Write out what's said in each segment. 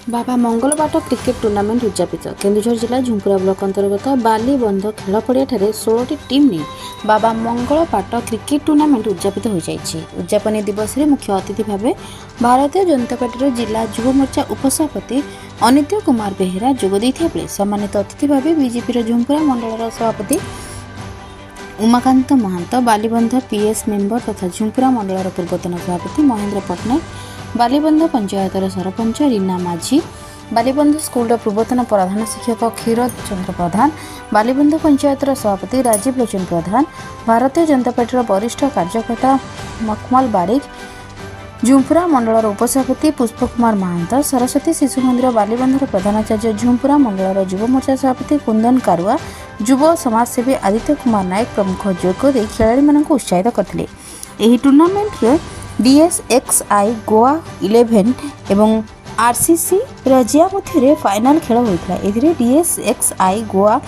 बाबा मंगलपाट cricket tournament उद्यापित Keonjhar जिला झुंपुरा block अंतर्गत बालीबंध खेल पड़िया 16टी टीम ने बाबा मंगलपाट क्रिकेट टूर्नामेंट उद्यापित हो जाइए। उद्यापनी दिवस में मुख्य अतिथि भाव भारतीय जनता पार्टी जिला युव मोर्चा उपसभापति अनित्य कुमार बेहेरा जोगदे बेले सम्मानित अतिथि भाव बीजेपी झुंपुरा मंडल सभापति उमाकांत महांत बालीबंध पीएस मेंबर तथा झुंपुरा मंडल पूर्वतन सभापति महेंद्र पट्टनायक बालीबंध पंचायतर सरपंच रीना माझी बालीबंध स्कूल पूर्वतन प्रधान शिक्षक क्षीर चंद्र प्रधान बालीबंध पंचायतर सभापति राजीव लोचन प्रधान भारतीय जनता पार्टी वरिष्ठ कार्यकर्ता मखमल बारिक झुंपुरा मंडल उपसभापति पुष्प कुमार महांत सरस्वती शिशु मंदिर बालीबंधर प्रधानाचार्य झुंपुरा मंडल युव मोर्चा सभापति कुंदन कारुआ युव समाजसेवी आदित्य कुमार नायक प्रमुख जोगदे खेलाड़ी उत्साहित करते। यह टूर्नामेंट रे DSXI गोवा 11 एवं RCC रजिया मध्य फाइनाल खेल होता है। DSXI गोवा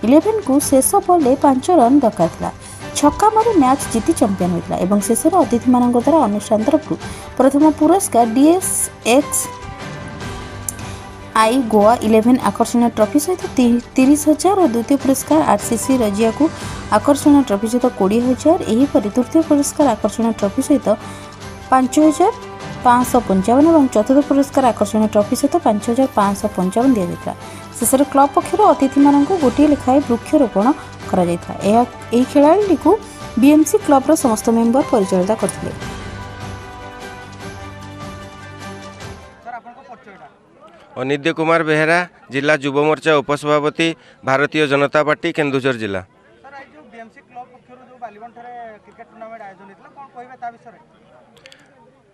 11 को शेष बॉल 5 रन दरकार था। छक्का मारी मैच जीति चैंपियन होता है। शेष अतिथि मान द्वारा अनुष्ठान तरफ प्रथम पुरस्कार DSXI गोवा 11 आकर्षण ट्रॉफी सहित 30,000 और द्वितीय पुरस्कार RCC रजिया को आकर्षण ट्रॉफी सहित 20,000 यहीपरि तृतीय पुरस्कार आकर्षण ट्रॉफी सहित 5,555 और चतुर्थ पुरस्कार आकर्षण ट्रॉफी सहित 5,555 दि जाता। शेष क्लब पक्षर अतिथि मान गोटे लेखाएं वृक्षरोपण कर खेलाड़ी को BMC क्लब समस्त मेंबर परिचालित करते। अनित्य कुमार बेहेरा जिला युव मोर्चा उपसभापति भारतीय जनता पार्टी केन्दुझर जिला।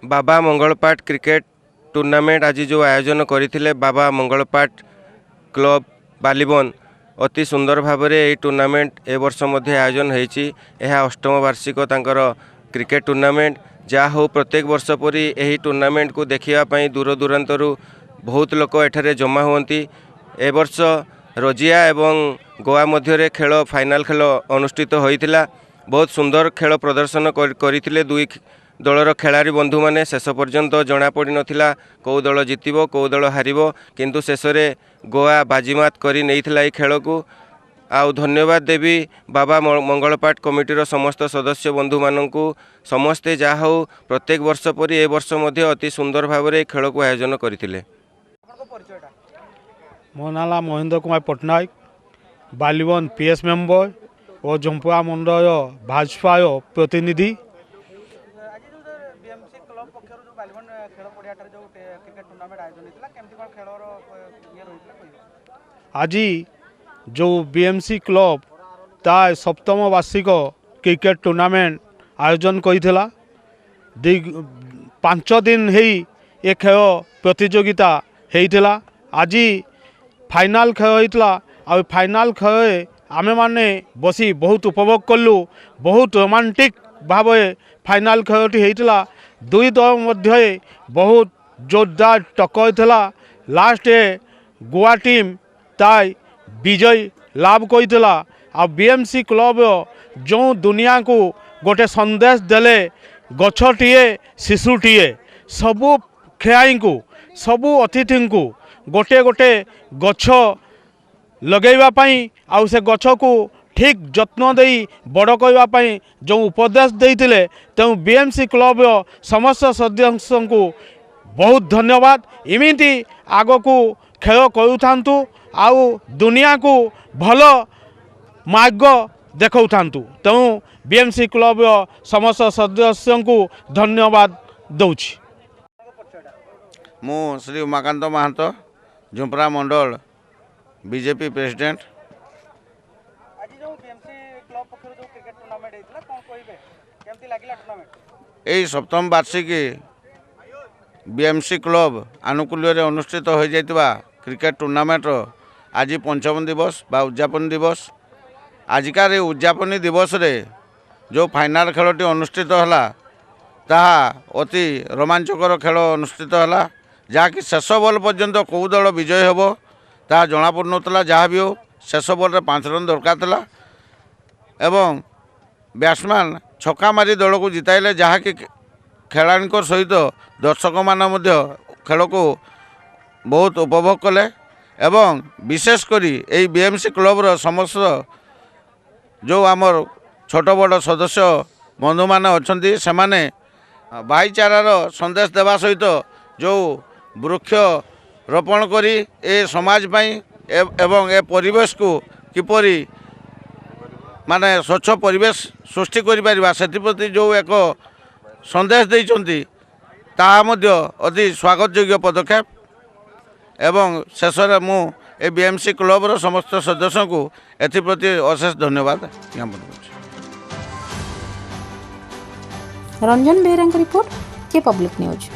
बाबा मंगलपाट क्रिकेट टूर्नामेंट आज जो आयोजन करते बाबा मंगलपाट क्लब बालीबन अति सुंदर भाव में टूर्नामेंट ए वर्ष मध्य आयोजन होती। यह 8म वार्षिक क्रिकेट टूर्नामेंट जहाँ हो प्रत्येक वर्ष परी यही टूर्नामेंट को देखापी दूर दूरांतरू बहुत लोक एठारे जमा होती। ए वर्ष रजिया एवं गोवा मध्य खेल फाइनाल खेल अनुष्ठित होता। बहुत सुंदर खेल प्रदर्शन करते दुई दलर खेलाड़ी बंधु मैंने शेष पर्यंत जना पड़ी नथिला कौ दल जितब कौ दल हारिबो किंतु शेष में गोवा बाजीमात करी नहीं खेल को। आउ धन्यवाद देवी बाबा मंगलपाट कमिटीर समस्त सदस्य बंधु मानू समस्ते जहा हो प्रत्येक वर्ष परी ए वर्ष मध्य अति सुंदर भाव में खेल को आयोजन करथिले। मो नाला महेंद्र कुमार पट्टनायक बालीबन PS मेंबर और झुंपुरा मंडल भाजपा प्रतिनिधि। आज जो BMC क्लब ता 7म वार्षिक क्रिकेट टूर्नामेंट आयोजन करथिला। 5 दिन ही ए खेल प्रतियोगिता होता। आज फाइनाल खेल होता। आ फाइनाल खेल आमे माने बसी बहुत उपभोग कलु। बहुत रोमांटिक भाव फाइनाल खेलटी होता। दुई दल मध्य बहुत जोरदार टक्कर था। लास्ट गोवा टीम ताई विजय लाभ करथिला। आ BMC क्लब जो दुनिया को गोटे संदेश देले गछटीए शिशुटीए सबू खेलाई को सबू अतिथि को गोटे गोटे गछ लगेवाई आउ से गछ को ठीक जत्न दे बड़ करने जो उपदेश देते तेणु BMC क्लब समस्त सदस्य को बहुत धन्यवाद। इमिति आग को खेल करूथांतु आउ दुनिया को भल मार्ग देखा तेणु BMC क्लब समस्त सदस्य को धन्यवाद दौची। मु श्री उमाकांत महांत झुंपुरा मंडल बीजेपी प्रेसिडेंट। यही 7म वार्षिक BMC क्लब आनुकूल्य अनुष्ठित हो जाइतिबा क्रिकेट टूर्नामेंट आज 5म दिवस बा उद्यापन दिवस। आजिकार उद्यापन दिवस रे जो फाइनाल खेलटी अनुष्ठित होला ताहा अति रोमांचकर खेल अनुष्ठित होला। जहाँकि शेष बॉल पर्यंत कौ दल विजय होब ता जना पड़ नला। जहाँ भी हो शेष बॉल 5 रन दरकार था एवं बैट्समैन छक्का मारी दल को जिताइले। जहाँकि खेलाड़ी सहित दर्शक मान खेल को बहुत उपभोग कले एवं विशेषकर यही बीएमसी क्लब्र समस्त जो आमर छोट बड़ सदस्य बंधु मान अच्छा से भाईचारार संदेश देवा सहित जो वृक्ष रोपण करी ए समाज पाई एवं ए परिवेश को किपरि माने स्वच्छ परिवेश सृष्टि करिपारिबा सेतिप्रति जो एक संदेश देइछन्ति ताहा मध्य अति स्वागत योग्य पदक्षेप एवं शेष में मु ए बीएमसी क्लब्र समस्त सदस्य को एप्रति अशेष धन्यवाद ज्ञापन करुछि। रंजन बेहरा रिपोर्ट के पब्लिक न्यूज।